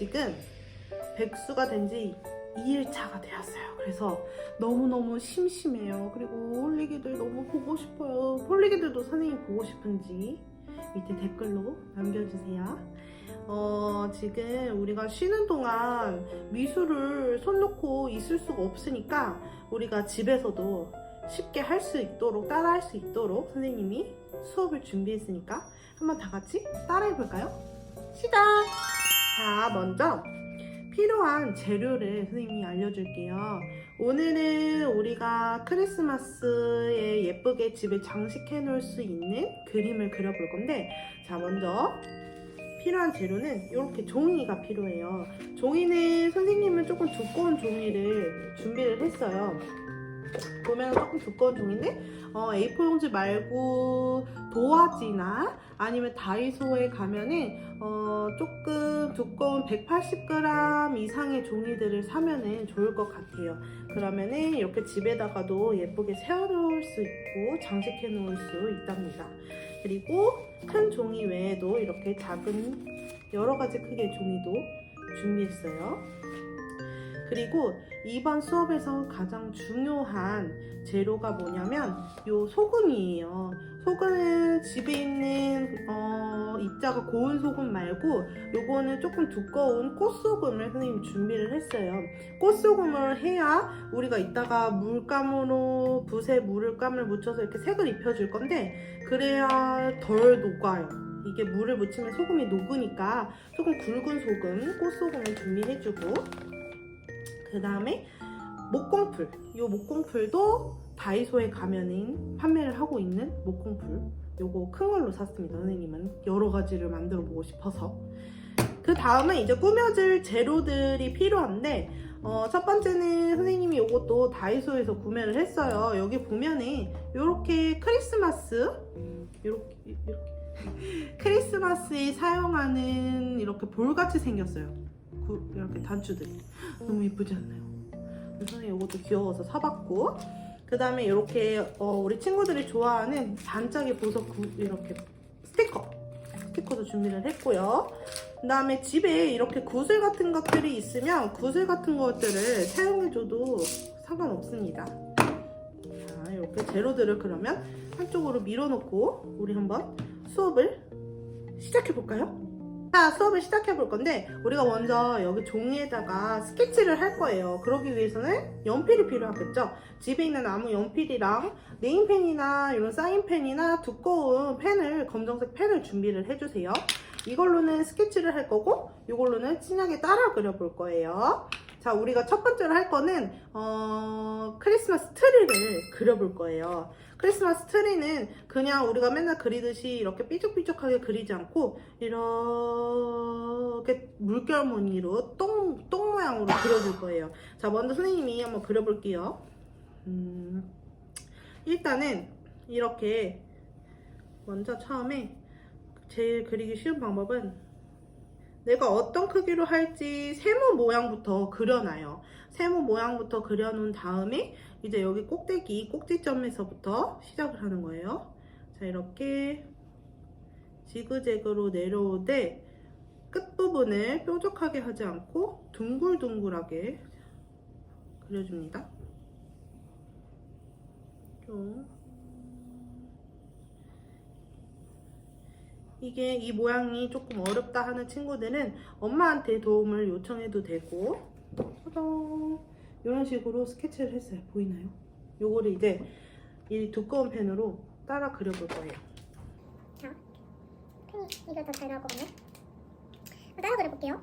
지금 백수가 된 지 2일차가 되었어요. 그래서 너무너무 심심해요. 그리고 홀리기들 너무 보고 싶어요. 홀리기들도 선생님 보고 싶은지 밑에 댓글로 남겨주세요. 지금 우리가 쉬는 동안 미술을 손 놓고 있을 수가 없으니까 우리가 집에서도 쉽게 할 수 있도록, 따라 할 수 있도록 선생님이 수업을 준비했으니까 한번 다 같이 따라해 볼까요? 시작! 자, 먼저 필요한 재료를 선생님이 알려줄게요. 오늘은 우리가 크리스마스에 예쁘게 집에 장식해 놓을 수 있는 그림을 그려볼 건데, 자, 먼저 필요한 재료는 이렇게 종이가 필요해요. 종이는 선생님은 조금 두꺼운 종이를 준비를 했어요. 보면 조금 두꺼운 종인데 A4 용지 말고 도화지나 아니면 다이소에 가면은 조금 두꺼운 180g 이상의 종이들을 사면은 좋을 것 같아요. 그러면은 이렇게 집에다가도 예쁘게 세워놓을 수 있고 장식해 놓을 수 있답니다. 그리고 큰 종이 외에도 이렇게 작은 여러 가지 크기의 종이도 준비했어요. 그리고 이번 수업에서 가장 중요한 재료가 뭐냐면 요 소금이에요. 소금은 집에 있는 입자가 고운 소금 말고 요거는 조금 두꺼운 꽃소금을 선생님이 준비를 했어요. 꽃소금을 해야 우리가 이따가 물감으로 붓에 물감을 묻혀서 이렇게 색을 입혀줄 건데 그래야 덜 녹아요. 이게 물을 묻히면 소금이 녹으니까 조금 굵은 소금, 꽃소금을 준비해주고, 그 다음에 목공풀, 이 목공풀도 다이소에 가면은 판매를 하고 있는 목공풀, 요거 큰 걸로 샀습니다. 선생님은 여러 가지를 만들어 보고 싶어서. 그 다음에 이제 꾸며줄 재료들이 필요한데 첫 번째는 선생님이 요것도 다이소에서 구매를 했어요. 여기 보면은 요렇게 크리스마스 크리스마스에 사용하는 이렇게 볼같이 생겼어요. 이렇게 단추들이 너무 예쁘지 않나요? 선생님 이것도 귀여워서 사봤고, 그 다음에 이렇게 우리 친구들이 좋아하는 반짝이 보석 이렇게 스티커도 준비를 했고요. 그 다음에 집에 이렇게 구슬 같은 것들이 있으면 구슬 같은 것들을 사용해줘도 상관없습니다. 자, 이렇게 재료들을 그러면 한쪽으로 밀어놓고 우리 한번 수업을 시작해볼까요? 자, 수업을 시작해 볼 건데 우리가 먼저 여기 종이에다가 스케치를 할 거예요. 그러기 위해서는 연필이 필요하겠죠. 집에 있는 아무 연필이랑 네임펜이나 이런 사인펜이나 두꺼운 펜을, 검정색 펜을 준비를 해주세요. 이걸로는 스케치를 할 거고 이걸로는 진하게 따라 그려볼 거예요. 자, 우리가 첫 번째로 할 거는 크리스마스 트리를 그려볼 거예요. 크리스마스 트리는 그냥 우리가 맨날 그리듯이 이렇게 삐죽삐죽하게 그리지 않고 이렇게 물결 무늬로 똥 모양으로 그려줄 거예요. 자, 먼저 선생님이 한번 그려볼게요. 일단은 이렇게 먼저 처음에 제일 그리기 쉬운 방법은 내가 어떤 크기로 할지 세모 모양부터 그려놔요. 세모 모양부터 그려놓은 다음에 이제 여기 꼭지점에서부터 시작을 하는 거예요. 자, 이렇게 지그재그로 내려오되 끝부분을 뾰족하게 하지 않고 둥글둥글하게 그려줍니다. 이 모양이 조금 어렵다 하는 친구들은 엄마한테 도움을 요청해도 되고, 짜잔! 이런 식으로 스케치를 했어요. 보이나요? 요거를 이제 이 두꺼운 펜으로 따라 그려볼 거예요. 자, 펜이 이거 더 잘 나올 것 같네. 따라 그려볼게요.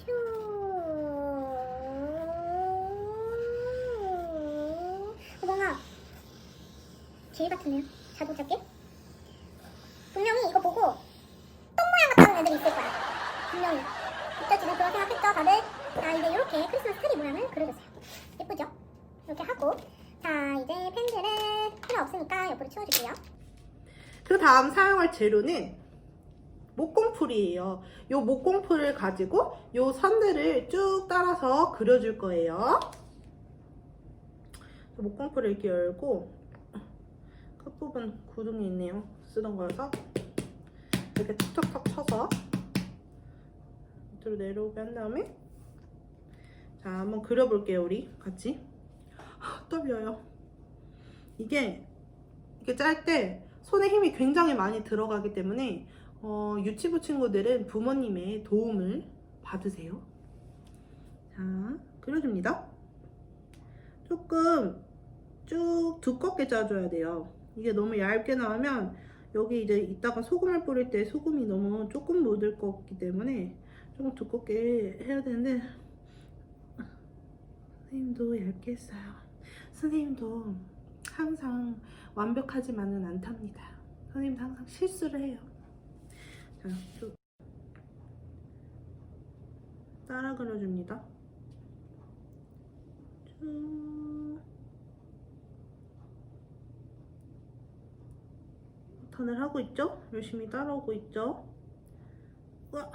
휴. 뭔가 길 같은데요? 자동차길? 분명히 이거 보고 똥 모양 같다는 애들이 있을 거야. 분명히. 이따 지금 그런 생각했죠, 다들? 자, 이제 이렇게 크리스마스 트리 모양을 그려주세요. 예쁘죠? 이렇게 하고, 자, 이제 펜슬은 필요 없으니까 옆으로 치워줄게요. 그 다음 사용할 재료는 목공풀이에요. 요 목공풀을 가지고 요 선들을 쭉 따라서 그려줄 거예요. 목공풀을 이렇게 열고 끝부분 구둥이 있네요. 쓰던 거여서 이렇게 톡톡톡 쳐서 밑으로 내려오게 한 다음에 자, 한번 그려볼게요. 우리 같이. 떨려요. 이게 짤 때 손에 힘이 굉장히 많이 들어가기 때문에 유치부 친구들은 부모님의 도움을 받으세요. 자, 그려줍니다. 조금 쭉 두껍게 짜줘야 돼요. 이게 너무 얇게 나오면 여기 이제 이따가 소금을 뿌릴 때 소금이 너무 조금 묻을 것 같기 때문에 조금 두껍게 해야 되는데 선생님도 얇게 했어요. 선생님도 항상 완벽하지만은 않답니다. 선생님도 항상 실수를 해요. 자, 쭉 따라 그려줍니다. 쭉 턴을 하고 있죠? 열심히 따라오고 있죠? 우와.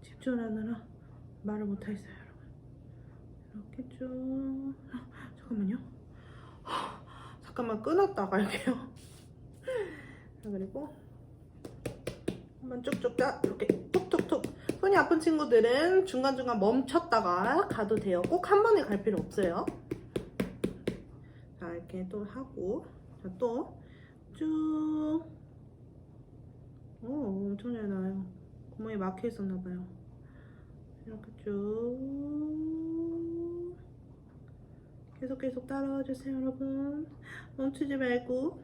집중하느라 말을 못하겠어요, 여러분. 이렇게 쭉. 잠깐만요. 잠깐만 끊었다가 할게요. 자, 그리고 한번 쭉쭉 짜 이렇게 톡톡톡. 손이 아픈 친구들은 중간중간 멈췄다가 가도 돼요. 꼭 한 번에 갈 필요 없어요. 자, 이렇게 또 하고, 자, 또 쭉. 오, 엄청 잘 나와요. 구멍이 막혀 있었나봐요. 이렇게 쭉 계속 따라와 주세요, 여러분. 멈추지 말고.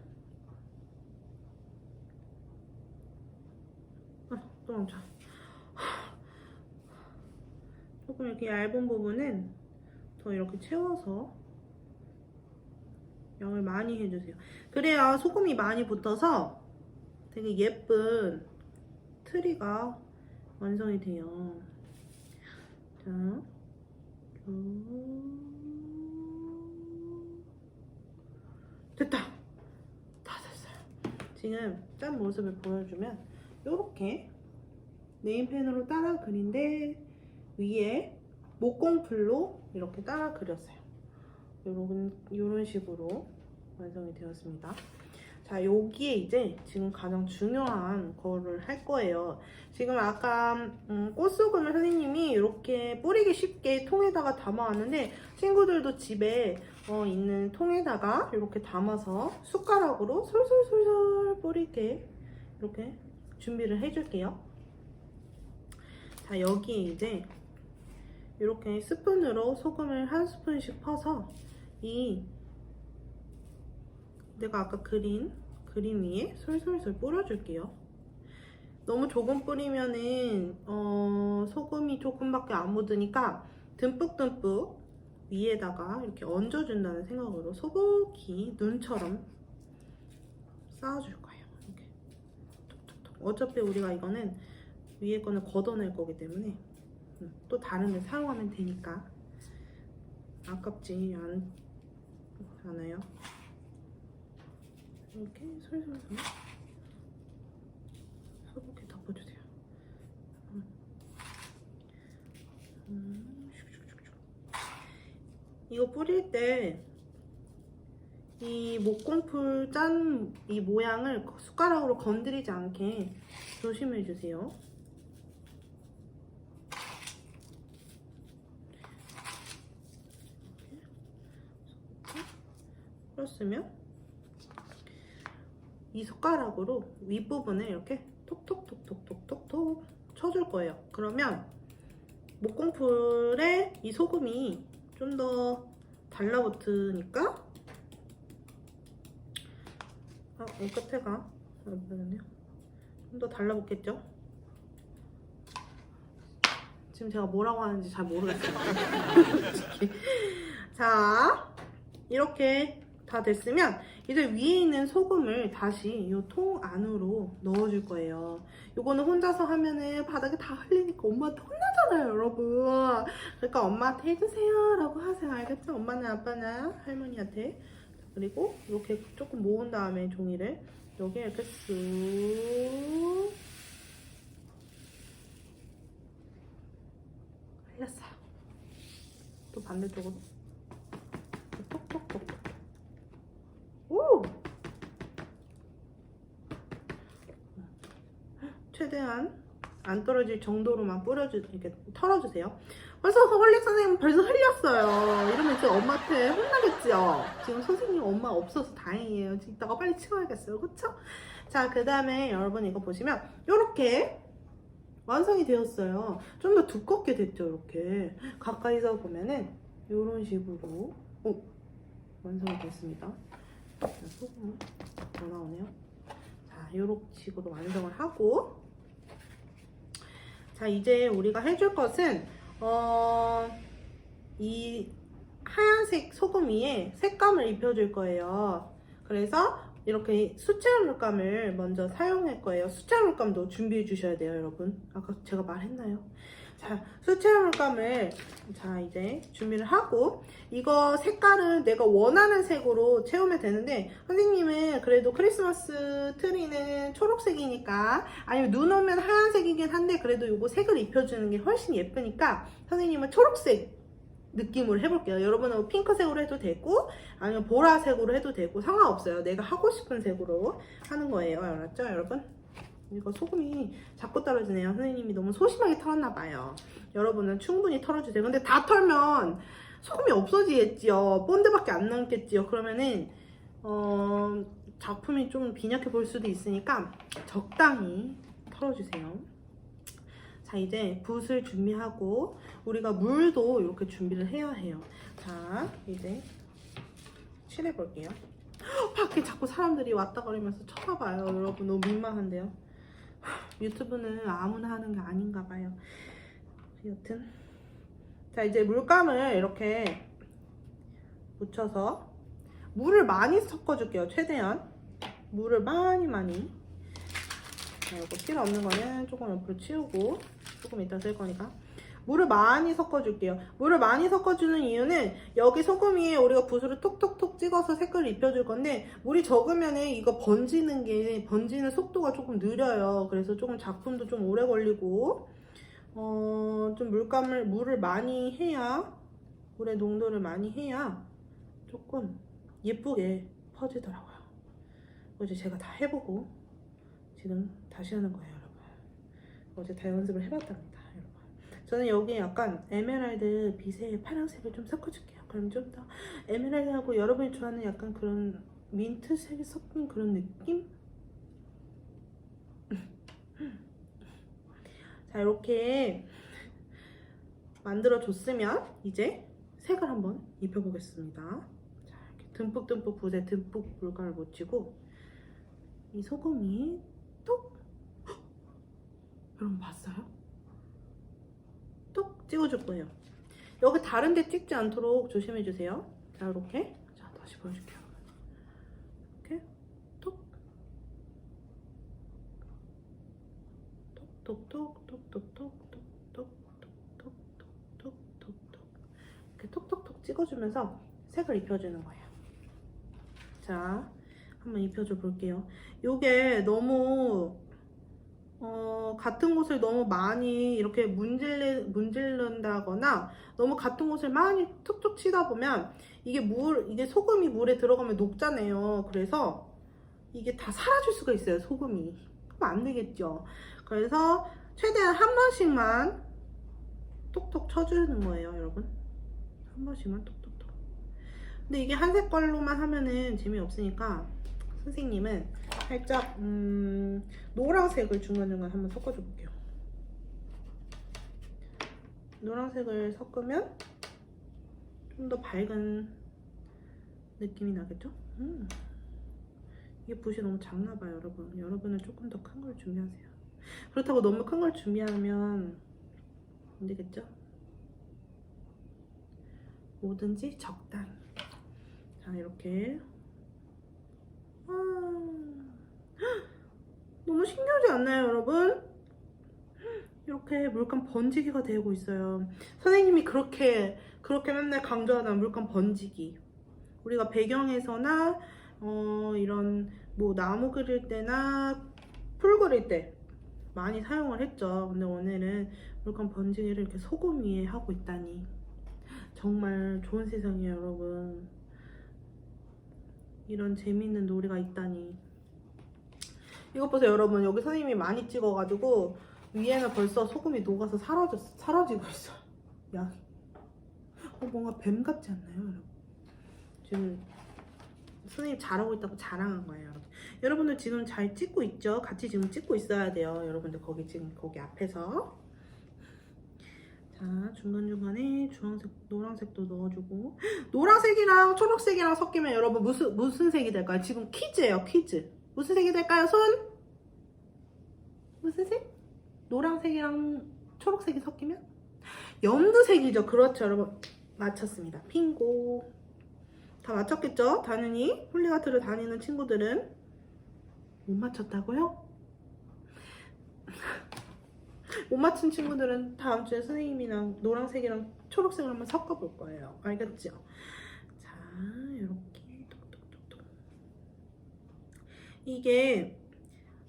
또 멈춰. 조금 이렇게 얇은 부분은 더 이렇게 채워서 양을 많이 해주세요. 그래야 소금이 많이 붙어서 되게 예쁜 트리가 완성이 돼요. 자, 됐다. 다 됐어요. 지금 짠 모습을 보여주면 이렇게 네임펜으로 따라 그린데 위에 목공풀로 이렇게 따라 그렸어요. 요런 식으로 완성이 되었습니다. 자, 여기에 이제 지금 가장 중요한 거를 할 거예요. 지금 아까 꽃소금을 선생님이 이렇게 뿌리기 쉽게 통에다가 담아왔는데 친구들도 집에 있는 통에다가 이렇게 담아서 숟가락으로 솔솔솔솔 뿌리게 이렇게 준비를 해줄게요. 자, 여기에 이제 이렇게 스푼으로 소금을 한 스푼씩 퍼서 이 내가 아까 그린 그림 위에 솔솔솔 뿌려줄게요. 너무 조금 뿌리면은 소금이 조금밖에 안 묻으니까 듬뿍듬뿍 위에다가 이렇게 얹어준다는 생각으로 소복히 눈처럼 쌓아줄 거예요. 이렇게 톡톡톡. 어차피 우리가 이거는 위에 거는 걷어낼 거기 때문에 또 다른 데 사용하면 되니까 아깝지 않아요. 이렇게 솔솔솔 소복히 덮어주세요. 이거 뿌릴 때 이 목공풀 짠 이 모양을 숟가락으로 건드리지 않게 조심해 주세요. 풀었으면 이 숟가락으로 윗부분을 이렇게 톡톡톡톡톡톡 쳐줄 거예요. 그러면 목공풀에 이 소금이 좀 더 달라붙으니까 이 끝에가 좀 더 달라붙겠죠? 지금 제가 뭐라고 하는지 잘 모르겠어요. 자, 이렇게 다 됐으면 이제 위에 있는 소금을 다시 이 통 안으로 넣어줄 거예요. 이거는 혼자서 하면은 바닥에 다 흘리니까 엄마한테 혼나잖아요, 여러분. 그러니까 엄마한테 해주세요 라고 하세요. 알겠죠? 엄마는 아빠는 할머니한테. 그리고 이렇게 조금 모은 다음에 종이를 여기에 이렇게 쑥 흘렸어요. 또 반대쪽으로 톡톡톡톡. 오! 최대한 안 떨어질 정도로만 이렇게 털어주세요. 벌써 홀릭 선생님 벌써 흘렸어요. 이러면 지금 엄마한테 혼나겠지요. 지금 선생님 엄마 없어서 다행이에요. 이따가 빨리 치워야겠어요. 그쵸? 자, 그 다음에 여러분 이거 보시면 이렇게 완성이 되었어요. 좀 더 두껍게 됐죠. 이렇게 가까이서 보면은 이런 식으로 완성이 됐습니다. 소금은 더 나오네요. 자, 이런 식으로 완성을 하고, 자, 이제 우리가 해줄 것은 이 하얀색 소금 위에 색감을 입혀줄 거예요. 그래서 이렇게 수채화 물감을 먼저 사용할 거예요. 수채화 물감도 준비해 주셔야 돼요, 여러분. 아까 제가 말했나요? 자, 수채화 물감을 자 이제 준비를 하고, 이거 색깔은 내가 원하는 색으로 채우면 되는데, 선생님은 그래도 크리스마스 트리는 초록색이니까, 아니면 눈 오면 하얀색이긴 한데 그래도 이거 색을 입혀주는 게 훨씬 예쁘니까 선생님은 초록색 느낌으로 해볼게요. 여러분은 핑크색으로 해도 되고 아니면 보라색으로 해도 되고 상관없어요. 내가 하고 싶은 색으로 하는 거예요. 알았죠, 여러분? 이거 소금이 자꾸 떨어지네요. 선생님이 너무 소심하게 털었나봐요. 여러분은 충분히 털어주세요. 근데 다 털면 소금이 없어지겠지요. 본드밖에 안 남겠지요. 그러면은 작품이 좀 빈약해 보일 수도 있으니까 적당히 털어주세요. 자, 이제 붓을 준비하고 우리가 물도 이렇게 준비를 해야 해요. 자, 이제 칠해 볼게요. 밖에 자꾸 사람들이 왔다 거리면서 쳐다봐요. 여러분 너무 민망한데요. 유튜브는 아무나 하는 게 아닌가 봐요. 여튼 자, 이제 물감을 이렇게 묻혀서 물을 많이 섞어줄게요. 최대한 물을 많이. 자, 이거 필요 없는 거는 조금 옆으로 치우고 조금 이따 쓸 거니까 물을 많이 섞어줄게요. 물을 많이 섞어주는 이유는 여기 소금 위에 우리가 붓으로 톡톡톡 찍어서 색깔을 입혀줄 건데, 물이 적으면은 이거 번지는 속도가 조금 느려요. 그래서 조금 작품도 좀 오래 걸리고, 좀 물을 많이 해야, 물의 농도를 많이 해야 조금 예쁘게 퍼지더라고요. 어제 제가 다 해보고 지금 다시 하는 거예요, 여러분. 어제 다 연습을 해봤답니다, 여러분. 저는 여기 약간 에메랄드 빛에 파란색을 좀 섞어줄게요. 그럼 좀 더 에메랄드하고 여러분이 좋아하는 약간 그런 민트색이 섞인 그런 느낌? 자, 이렇게 만들어줬으면 이제 색을 한번 입혀보겠습니다. 자, 이렇게 듬뿍 붓에 듬뿍 물감을 묻히고 이 소금이 톡! 여러분 봤어요? 톡 찍어줄 거예요. 여기 다른 데 찍지 않도록 조심해주세요. 자, 이렇게. 자, 다시 보여줄게요. 이렇게 톡! 이렇게 톡톡톡 찍어주면서 색을 입혀주는 거예요. 자, 한번 입혀줘 볼게요. 요게 너무 같은 곳을 너무 많이 이렇게 문질른다거나 너무 같은 곳을 많이 툭툭 치다 보면 이게 소금이 물에 들어가면 녹잖아요. 그래서 이게 다 사라질 수가 있어요, 소금이. 그럼 안 되겠죠. 그래서 최대한 한 번씩만 톡톡 쳐주는 거예요, 여러분. 한 번씩만 톡톡톡. 근데 이게 한 색깔로만 하면은 재미없으니까 선생님은 살짝 노란색을 중간중간 한번 섞어줘 볼게요. 노란색을 섞으면 좀 더 밝은 느낌이 나겠죠? 이게 붓이 너무 작나 봐요, 여러분. 여러분은 조금 더 큰 걸 준비하세요. 그렇다고 너무 큰 걸 준비하면 안 되겠죠? 뭐든지 적당히. 자, 이렇게. 너무 신기하지 않나요, 여러분? 이렇게 물감 번지기가 되고 있어요. 선생님이 그렇게 맨날 강조하는 물감 번지기. 우리가 배경에서나 이런 뭐 나무 그릴 때나 풀 그릴 때 많이 사용을 했죠. 근데 오늘은 물감 번지기를 이렇게 소금 위에 하고 있다니 정말 좋은 세상이에요, 여러분. 이런 재미있는 놀이가 있다니. 이것 보세요 여러분. 여기 선생님이 많이 찍어가지고 위에는 벌써 소금이 녹아서 사라지고 있어요. 야, 뭔가 뱀 같지 않나요 여러분? 지금 선생님 잘하고 있다고 자랑한 거예요 여러분. 여러분들 지금 잘 찍고 있죠? 같이 지금 찍고 있어야 돼요 여러분들. 거기 지금 거기 앞에서 자 중간중간에 주황색 노란색도 넣어주고. 노란색이랑 초록색이랑 섞이면 여러분 무슨 색이 될까요? 지금 퀴즈예요 퀴즈. 무슨 색이 될까요? 손? 무슨 색? 노란색이랑 초록색이 섞이면 연두색이죠. 그렇죠 여러분. 맞췄습니다. 빙고. 다 맞췄겠죠? 당연히 홀리가트를 다니는 친구들은. 못 맞췄다고요? 못 맞춘 친구들은 다음 주에 선생님이랑 노란색이랑 초록색을 한번 섞어볼 거예요. 알겠죠? 자, 이렇게 톡톡톡톡. 이게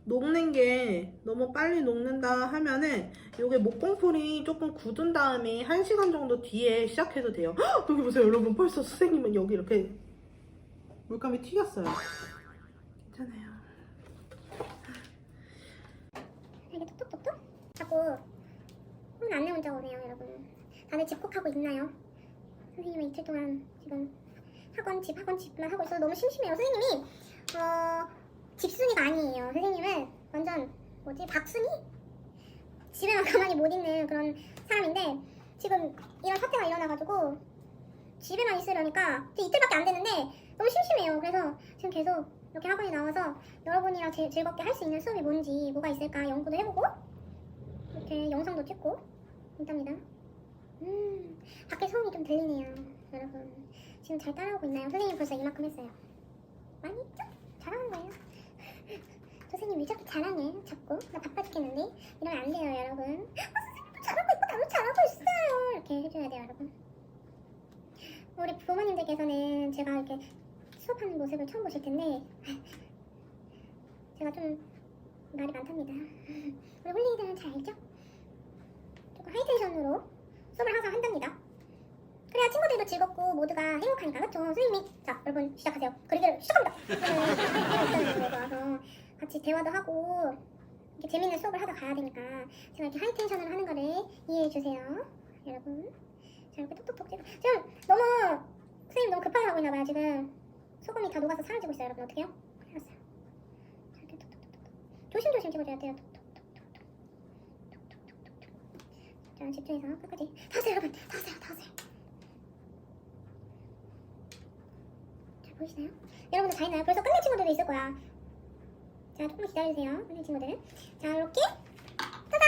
녹는 게 너무 빨리 녹는다 하면은 요게 목공풀이 조금 굳은 다음에 1시간 정도 뒤에 시작해도 돼요. 헉! 여기 보세요 여러분. 벌써 선생님은 여기 이렇게 물감이 튀겼어요. 괜찮아요. 이렇게 톡톡톡톡 자꾸 혼 안내 문자 오네요 여러분. 다들 집콕하고 있나요? 선생님은 이틀 동안 지금 학원집만 하고 있어서 너무 심심해요. 선생님이 집순이가 아니에요. 선생님은 완전 박순이? 집에만 가만히 못 있는 그런 사람인데 지금 이런 사태가 일어나가지고 집에만 있으려니까 이틀밖에 안 됐는데 너무 심심해요. 그래서 지금 계속 이렇게 학원에 나와서 여러분이랑 즐겁게 할 수 있는 수업이 뭔지 뭐가 있을까 연구도 해보고 이렇게 영상도 찍고 있답니다. 밖에 소음이 좀 들리네요 여러분. 지금 잘 따라오고 있나요? 선생님 벌써 이만큼 했어요. 많이 했죠? 잘하는 거예요. 선생님 왜 저렇게 잘하네 자꾸. 나 바빠 죽겠는데? 이러면 안 돼요 여러분. 선생님도 잘하고 있고 나도 잘하고 있어요 이렇게 해줘야 돼요 여러분. 우리 부모님들께서는 제가 이렇게 수업하는 모습을 처음 보실 텐데 제가 좀 말이 많답니다. 우리 홀리들은 잘 알죠? 조금 하이텐션으로 수업을 항상 한답니다. 그래야 친구들도 즐겁고 모두가 행복하니까. 그렇죠? 선생님이 자 여러분 시작하세요. 그리기를 시작합니다. 와서 같이 대화도 하고 이렇게 재밌는 수업을 하다 가야 되니까 제가 이렇게 하이텐션으로 하는 거를 이해해 주세요 여러분. 자 이렇게 톡톡톡 찍어. 지금 선생님 너무 급하게 하고 있나봐요. 지금 소금이 다 녹아서 사라지고 있어요 여러분. 어떡해요? 큰일 났어요. 자 이렇게 톡톡톡톡 조심조심 찍어줘야 돼요. 자 집중해서 끝까지 다 오세요 여러분. 다 오세요. 잘 보이시나요? 여러분들 다 있나요? 벌써 끝낼 친구들도 있을 거야. 자 조금 기다려주세요 끝낼 친구들은. 자 이렇게 짜잔!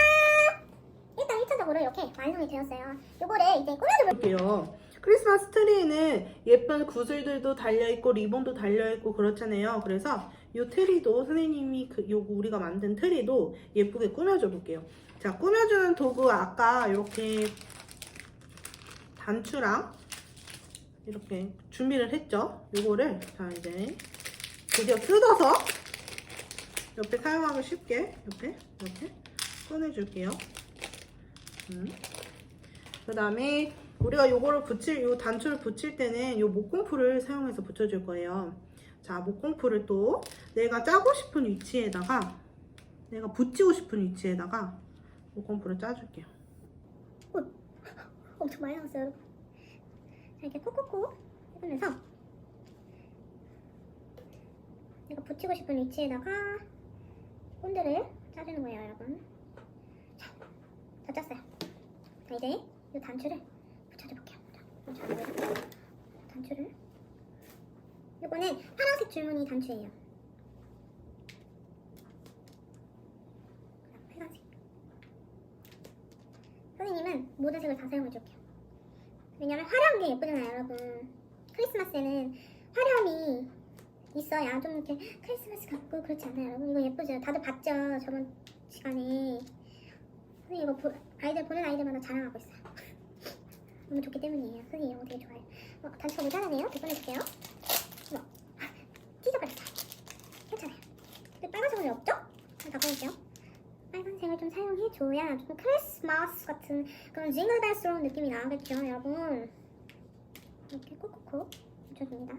일단 1차적으로 이렇게 완성이 되었어요. 요거를 이제 볼게요. 크리스마스 트리에는 예쁜 구슬들도 달려있고 리본도 달려있고 그렇잖아요. 그래서 이 트리도 선생님이 요거 우리가 만든 트리도 예쁘게 꾸며줘 볼게요. 자 꾸며주는 도구 아까 이렇게 단추랑 이렇게 준비를 했죠. 요거를 자 이제 드디어 뜯어서 옆에 사용하기 쉽게 옆에 이렇게 꺼내줄게요. 그 다음에 우리가 요거를 요 단추를 붙일 때는 요 목공풀을 사용해서 붙여줄 거예요. 자, 목공풀을 또 내가 짜고 싶은 위치에다가 내가 붙이고 싶은 위치에다가 목공풀을 짜줄게요. 엄청 많이 나왔어요 여러분. 자 이렇게 콕콕콕 해보면서 내가 붙이고 싶은 위치에다가 본드를 짜주는 거예요 여러분. 자, 다 짰어요. 자 이제 이 단추를 붙여줘 볼게요. 단추를 이거는 파란색 줄무늬 단추예요. 빨간색. 선생님은 모든 색을 다 사용해줄게요. 왜냐면 화려한 게 예쁘잖아요 여러분. 크리스마스에는 화려함이 있어야 좀 이렇게 크리스마스 같고 그렇지 않나요 여러분? 이거 예쁘죠? 다들 봤죠? 저번 시간에. 선생님 이거 아이들 보는 아이들마다 자랑하고 있어요. 너무 좋기 때문이에요. 선생님 이런 거 되게 좋아해요. 단추가 모자라네요. 더 꺼내줄게요. 찢어버렸어요. 괜찮아요. 근데 빨간색은 없죠? 다 꺼낼게요. 빨간색을 좀 사용해줘야 좀 크리스마스 같은 그런 징글벨스러운 느낌이 나겠죠 여러분. 이렇게 콕콕콕 붙여줍니다.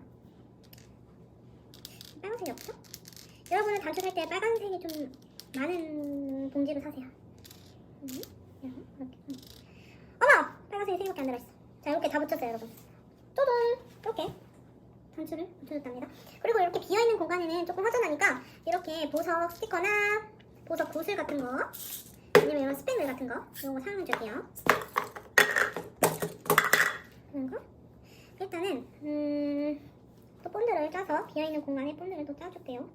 빨간색이 없죠? 여러분은 단추 살 때 빨간색이 좀 많은 봉지를 사세요. 이렇게. 어머! 빨간색이 3개밖에 안 들어있어. 자, 이렇게 다 붙였어요, 여러분. 쪼든! 이렇게 단추를 붙여줬답니다. 그리고 이렇게 비어있는 공간에는 조금 허전하니까 이렇게 보석 스티커나 보석 구슬 같은 거, 아니면 이런 스패늘 같은 거, 이런 거 사용해줄게요. 그런 거. 일단은 또 본드를 짜서 비어있는 공간에 본드를 또 짜줄게요.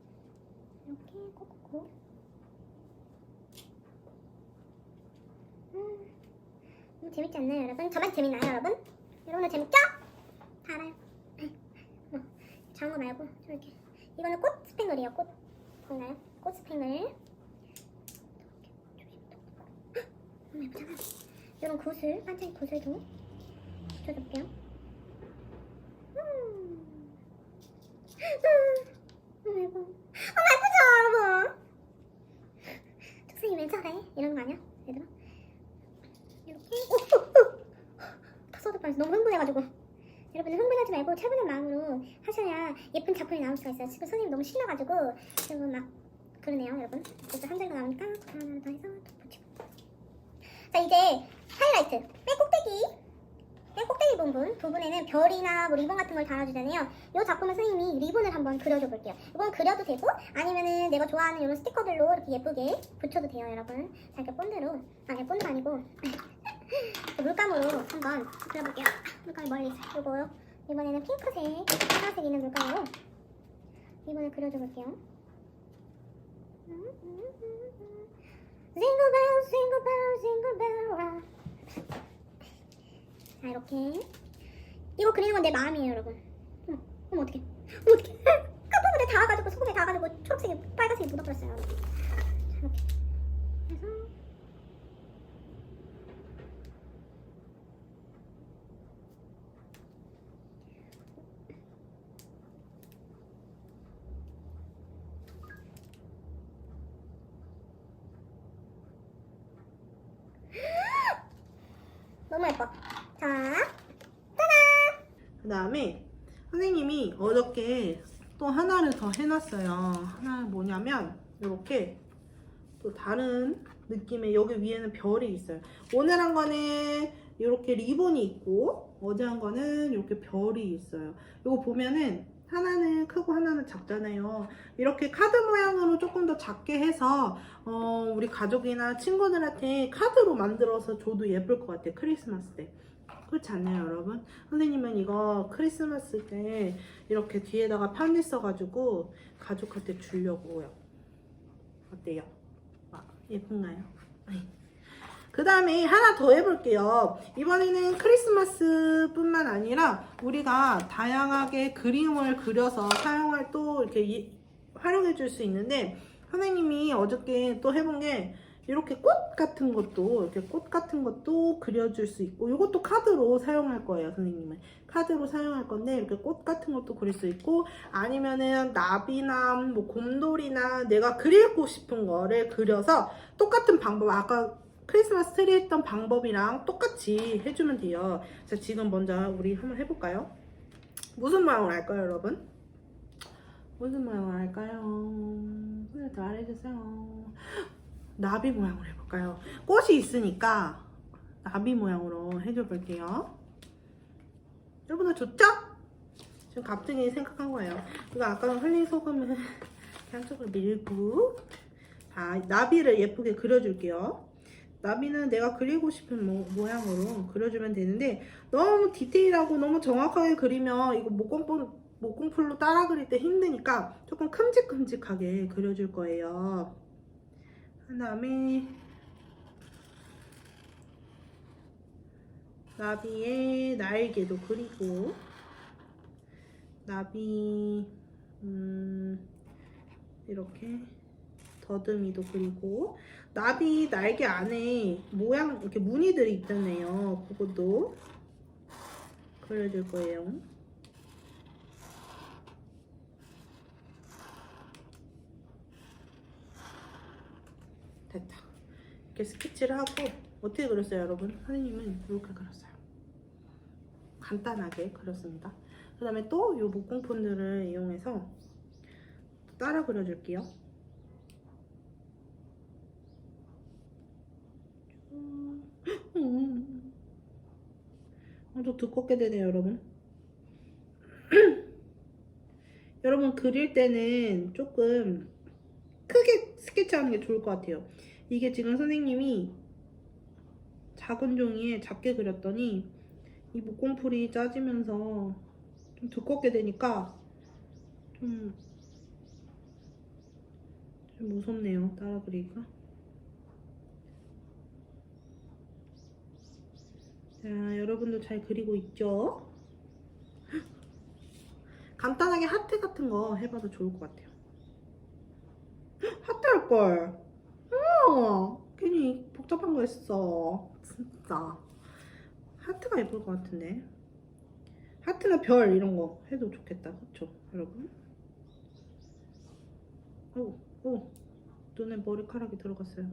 이렇게 콕콕콕. 너무 재밌지 않나요, 여러분? 저만 재밌나요, 여러분? 여러분은 재밌죠? 다 알아요. 장어 말고 저렇게. 이거는 꽃 스팽글이에요. 꽃 보이나요? 꽃 스팽글. 너무 예쁘잖아. 이런 구슬, 반짝이 구슬도 붙여줄게요. 너무 예뻐. 너무 예쁘죠, 여러분? 특성이 왜 저래? 이러는 거 아니야? 얘들아? 이렇게. 다 써도 뻔했어. 너무 흥분해가지고. 여러분은 흥분하지 말고 차분한 마음으로 하셔야 예쁜 작품이 나올 수가 있어요. 지금 선생님 너무 신나가지고 지금 막 그러네요, 여러분. 그래서 한 장도 나오니까 하나 더 해서 또 붙이고. 자, 이제 하이라이트. 맨 꼭대기 부분에는 별이나 뭐 리본 같은 걸 달아주잖아요. 이 작품은 선생님이 리본을 한번 그려줘 볼게요. 이건 그려도 되고 아니면은 내가 좋아하는 이런 스티커들로 이렇게 예쁘게 붙여도 돼요, 여러분. 자, 이렇게 본드로, 아니 본드가 아니고 물감으로 한번 그려볼게요. 물감이 멀리 있어요. 요거 이번에는 핑크색, 파란색 있는 물감으로 리본을 그려줘 볼게요. Jingle bell, jingle bell, jingle bell rock. 자, 이렇게. 이거 그리는 건 내 마음이에요, 여러분. 어머, 어떡해. 깜빡이에 닿아가지고, 소금에 닿아가지고, 초록색이, 빨간색이 묻어버렸어요, 여러분. 자, 이렇게. 해서. 너무 예뻐. 자, 짜잔! 그 다음에 선생님이 어저께 또 하나를 더 해놨어요. 하나는 뭐냐면 이렇게 또 다른 느낌의 여기 위에는 별이 있어요. 오늘 한 거는 이렇게 리본이 있고 어제 한 거는 이렇게 별이 있어요. 이거 보면은 하나는 크고 하나는 작잖아요. 이렇게 카드 모양으로 조금 더 작게 해서 우리 가족이나 친구들한테 카드로 만들어서 줘도 예쁠 것 같아요. 크리스마스 때. 그렇지 않나요, 여러분? 선생님은 이거 크리스마스 때 이렇게 뒤에다가 편지 써가지고 가족한테 주려고요. 어때요? 예쁜가요? 그 다음에 하나 더 해볼게요. 이번에는 크리스마스뿐만 아니라 우리가 다양하게 그림을 그려서 사용할 또 이렇게 활용해 줄 수 있는데 선생님이 어저께 또 해본 게 이렇게 꽃 같은 것도 이렇게 꽃 같은 것도 그려줄 수 있고 이것도 카드로 사용할 거예요. 선생님은 카드로 사용할 건데 이렇게 꽃 같은 것도 그릴 수 있고 아니면은 나비나 뭐 곰돌이나 내가 그리고 싶은 거를 그려서 똑같은 방법 아까 크리스마스 트리 했던 방법이랑 똑같이 해주면 돼요. 자, 지금 먼저 우리 한번 해볼까요? 무슨 모양을 할까요, 여러분? 무슨 모양을 할까요? 선생님 말해주세요. 나비 모양으로 해볼까요? 꽃이 있으니까 나비 모양으로 해줘 볼게요. 여러분들 좋죠? 지금 갑자기 생각한 거예요. 이거 아까 흘린 소금을 양쪽으로 밀고 자, 나비를 예쁘게 그려줄게요. 나비는 내가 그리고 싶은 모양으로 그려주면 되는데 너무 디테일하고 너무 정확하게 그리면 이거 목공풀로 따라 그릴 때 힘드니까 조금 큼직큼직하게 그려줄 거예요. 그 다음에 나비의 날개도 그리고 나비 이렇게 더듬이도 그리고 나비 날개 안에 모양 이렇게 무늬들이 있잖아요. 그것도 그려줄 거예요. 됐다. 이렇게 스케치를 하고 어떻게 그렸어요, 여러분? 선생님은 이렇게 그렸어요. 간단하게 그렸습니다. 그 다음에 또 이 목공폰들을 이용해서 따라 그려줄게요. 좀 두껍게 되네요, 여러분. 여러분 그릴 때는 조금 크게 스케치하는 게 좋을 것 같아요. 이게 지금 선생님이 작은 종이에 작게 그렸더니 이 목공풀이 짜지면서 좀 두껍게 되니까 좀 무섭네요, 따라 그리기가. 자, 여러분도 잘 그리고 있죠? 간단하게 하트 같은 거 해봐도 좋을 것 같아요. 하트 할걸. 괜히 복잡한 거 했어. 진짜. 하트가 예쁠 것 같은데. 하트나 별 이런 거 해도 좋겠다. 그쵸, 여러분? 오, 눈에 머리카락이 들어갔어요.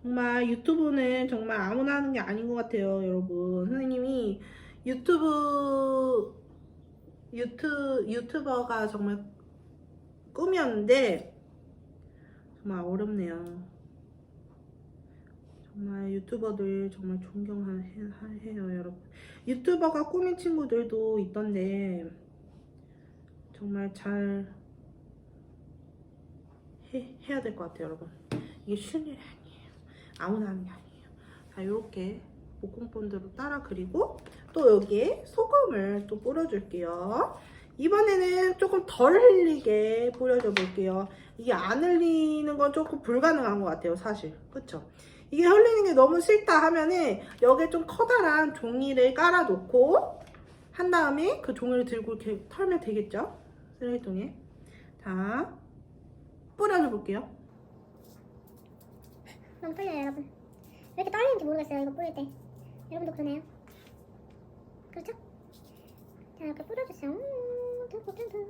정말 유튜브는 정말 아무나 하는 게 아닌 것 같아요, 여러분. 선생님이 유튜버가 정말 꿈이었는데 정말 어렵네요. 정말 유튜버들 정말 존경해요, 여러분. 유튜버가 꿈인 친구들도 있던데 정말 잘 해야 될 것 같아요, 여러분. 이게 쉬운 일이 아니에요. 아무나 하는 게 아니에요. 자, 이렇게 목공본드로 따라 그리고 또 여기에 소금을 또 뿌려줄게요. 이번에는 조금 덜 흘리게 뿌려줘 볼게요. 이게 안 흘리는 건 조금 불가능한 것 같아요, 사실. 그쵸? 이게 흘리는 게 너무 싫다 하면은 여기에 좀 커다란 종이를 깔아놓고 한 다음에 그 종이를 들고 이렇게 털면 되겠죠? 쓰레기통에. 자, 뿌려줘 볼게요. 너무 떨려요, 여러분. 왜 이렇게 떨리는지 모르겠어요, 이거 뿌릴 때. 여러분도 그러네요. 그렇죠? 자, 이렇게 뿌려주세요. 듬뿍 뿌려.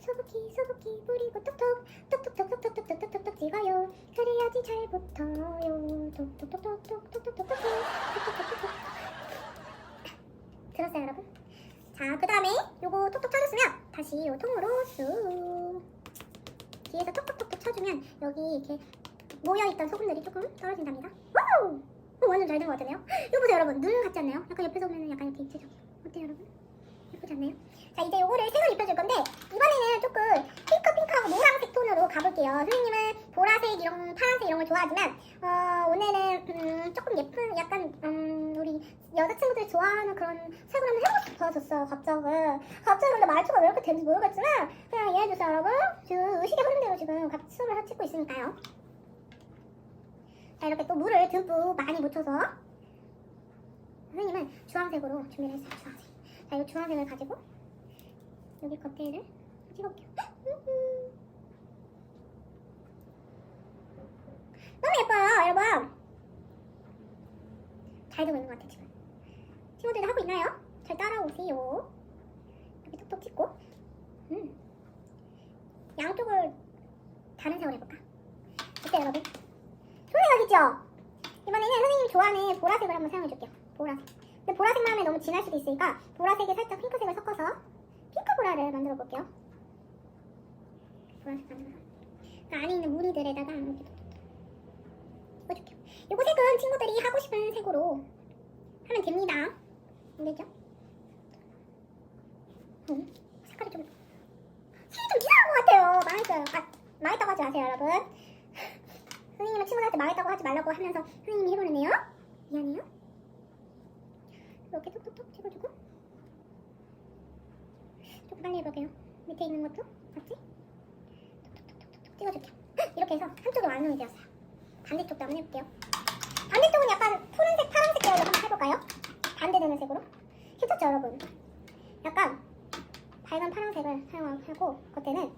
소복히 뿌리고 톡톡 찍어요. 그래야지 잘 붙어요. 톡톡. 들었어요, 여러분? 자, 그 다음에 요거 톡톡 쳐줬으면 다시 요 통으로 쑥 뒤에서 톡톡톡톡 쳐주면 여기 이렇게 모여있던 소금들이 조금 떨어진답니다. 와우! 완전 잘 된 것 같네요. 이거 보세요, 여러분. 눈 같지 않나요? 약간 옆에서 보면 약간 이렇게 입체적. 어때요, 여러분? 예쁘지 않나요? 자, 이제 요거를 색을 입혀줄 건데 이번에는 조금 핑크하고 노란색 톤으로 가볼게요. 선생님은 보라색, 이런 파란색 이런 걸 좋아하지만 오늘은 조금 예쁜 약간 우리 여자친구들이 좋아하는 그런 색을 한번 해보고 싶어졌어요. 갑자기 근데 말투가 왜 이렇게 되는지 모르겠지만 그냥 이해해주세요, 여러분. 지금 의식의 흐름대로 지금 같이 춤을 찍고 있으니까요. 자, 이렇게 또 물을 듬뿍 많이 묻혀서 선생님은 주황색으로 준비를 했어요. 주황색. 자, 이 주황색을 가지고 여기 겉에를 찍어볼게요. 너무 예뻐요, 여러분. 잘 되고 있는 것 같아요, 지금. 친구들도 하고 있나요? 잘 따라오세요. 이렇게 톡톡 찍고 양쪽을 다른 색으로 해볼까? 어때요, 여러분? 좋은 생각이죠? 이번에는 선생님이 좋아하는 보라색을 한번 사용해줄게요. 보라색. 근데 보라색만 하면 너무 진할 수도 있으니까 보라색에 살짝 핑크색을 섞어서 핑크 보라를 만들어 볼게요. 보라색 만들어서 그 안에 있는 무늬들에다가 이렇게 찍어줄게요. 요거 색은 친구들이 하고 싶은 색으로 하면 됩니다. 알겠죠? 색깔이 좀 색이 좀 이상한 것 같아요. 망했어요. 망했다고 하지 마세요, 여러분. 선생님은 친구들한테 망했다고 하지 말라고 하면서 선생님이 해보는데요. 미안해요. 이렇게 톡톡톡 찍어주고 조금 빨리 해볼게요. 밑에 있는 것도 맞지? 톡톡톡톡 찍어줄게요. 이렇게 해서 한쪽이 완성이 되었어요. 반대쪽도 한번 해볼게요. 반대쪽은 약간 푸른색, 파란색 계열로 한번 해볼까요? 반대되는 색으로. 괜찮죠, 여러분? 약간 밝은 파란색을 사용하고 겉에는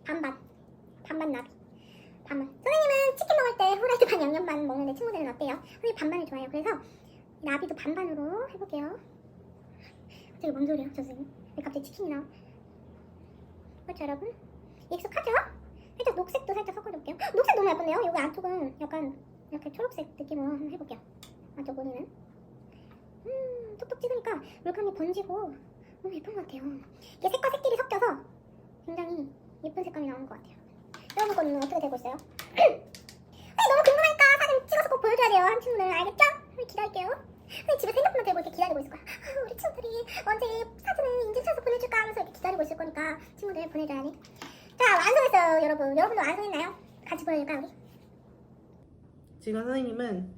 반반 나비. 반반. 선생님은 치킨 먹을 때 후라이드 반 양념 반 먹는데 친구들은 어때요? 선생님 반반을 좋아해요. 그래서 나비도 반반으로 해볼게요. 갑자기 뭔 소리야, 저 선생님? 왜 갑자기 치킨이 나와? 그렇죠, 여러분? 익숙하죠? 살짝 녹색도 살짝 섞어줄게요. 녹색 너무 예쁜데요? 여기 안쪽은 약간 이렇게 초록색 느낌으로 한번 해볼게요. 안쪽 무늬는 톡톡 찍으니까 물감이 번지고 너무 예쁜 것 같아요. 이게 색과 색끼리 섞여서 굉장히 예쁜 색감이 나오는 것 같아요. 여러분 거는 어떻게 되고 있어요? 너무 궁금하니까 사진 찍어서 꼭 보여줘야 돼요. 한 친구들 알겠죠? 기다릴게요. 집에 핸드폰만 들고 이렇게 기다리고 있을 거야. 우리 친구들이 언제 사진을 인증샷을 보내줄까 하면서 이렇게 기다리고 있을 거니까 친구들 보내줘야 돼. 자, 완성했어요, 여러분. 여러분도 완성했나요? 같이 보여줄까, 우리? 지금 선생님은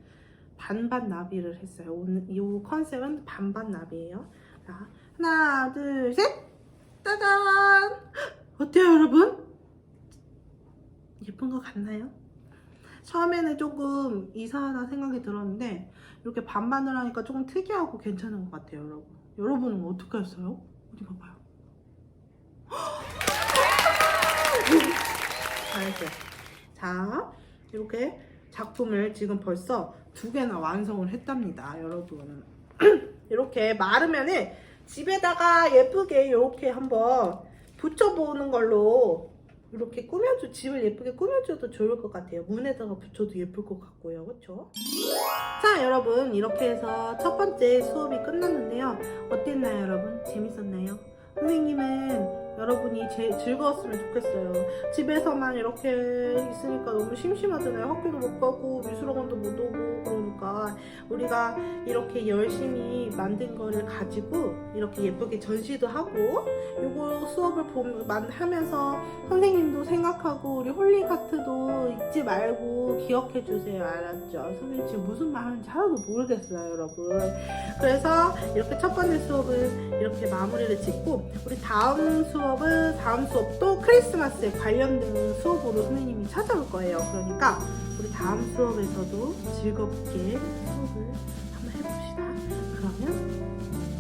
반반 나비를 했어요. 오늘 이 컨셉은 반반 나비예요. 자, 하나, 둘, 셋! 짜잔! 어때요, 여러분? 예쁜 것 같나요? 처음에는 조금 이상하다 생각이 들었는데 이렇게 반반을 하니까 조금 특이하고 괜찮은 것 같아요, 여러분. 여러분은 어떻게 했어요? 어디 봐봐요. 잘했어요. 자, 이렇게 작품을 지금 벌써 2개나 완성을 했답니다, 여러분. 이렇게 마르면은 집에다가 예쁘게 이렇게 한번 붙여보는 걸로 이렇게 집을 예쁘게 꾸며줘도 좋을 것 같아요. 문에다가 붙여도 예쁠 것 같고요. 그쵸? 자, 여러분, 이렇게 해서 첫 번째 수업이 끝났는데요. 어땠나요, 여러분? 재밌었나요? 선생님은 여러분이 즐거웠으면 좋겠어요. 집에서만 이렇게 있으니까 너무 심심하잖아요. 학교도 못 가고 미술학원도 못 오고 그러니까 우리가 이렇게 열심히 만든 거를 가지고 이렇게 예쁘게 전시도 하고 요거 수업을 하면서 선생님도 생각하고 우리 홀리카트도 잊지 말고 기억해 주세요. 알았죠? 선생님 지금 무슨 말 하는지 하나도 모르겠어요, 여러분. 그래서 이렇게 첫 번째 수업은 이렇게 마무리를 짓고 우리 다음 수업도 크리스마스에 관련된 수업으로 선생님이 찾아올 거예요. 그러니까 우리 다음 수업에서도 즐겁게 수업을 한번 해봅시다. 그러면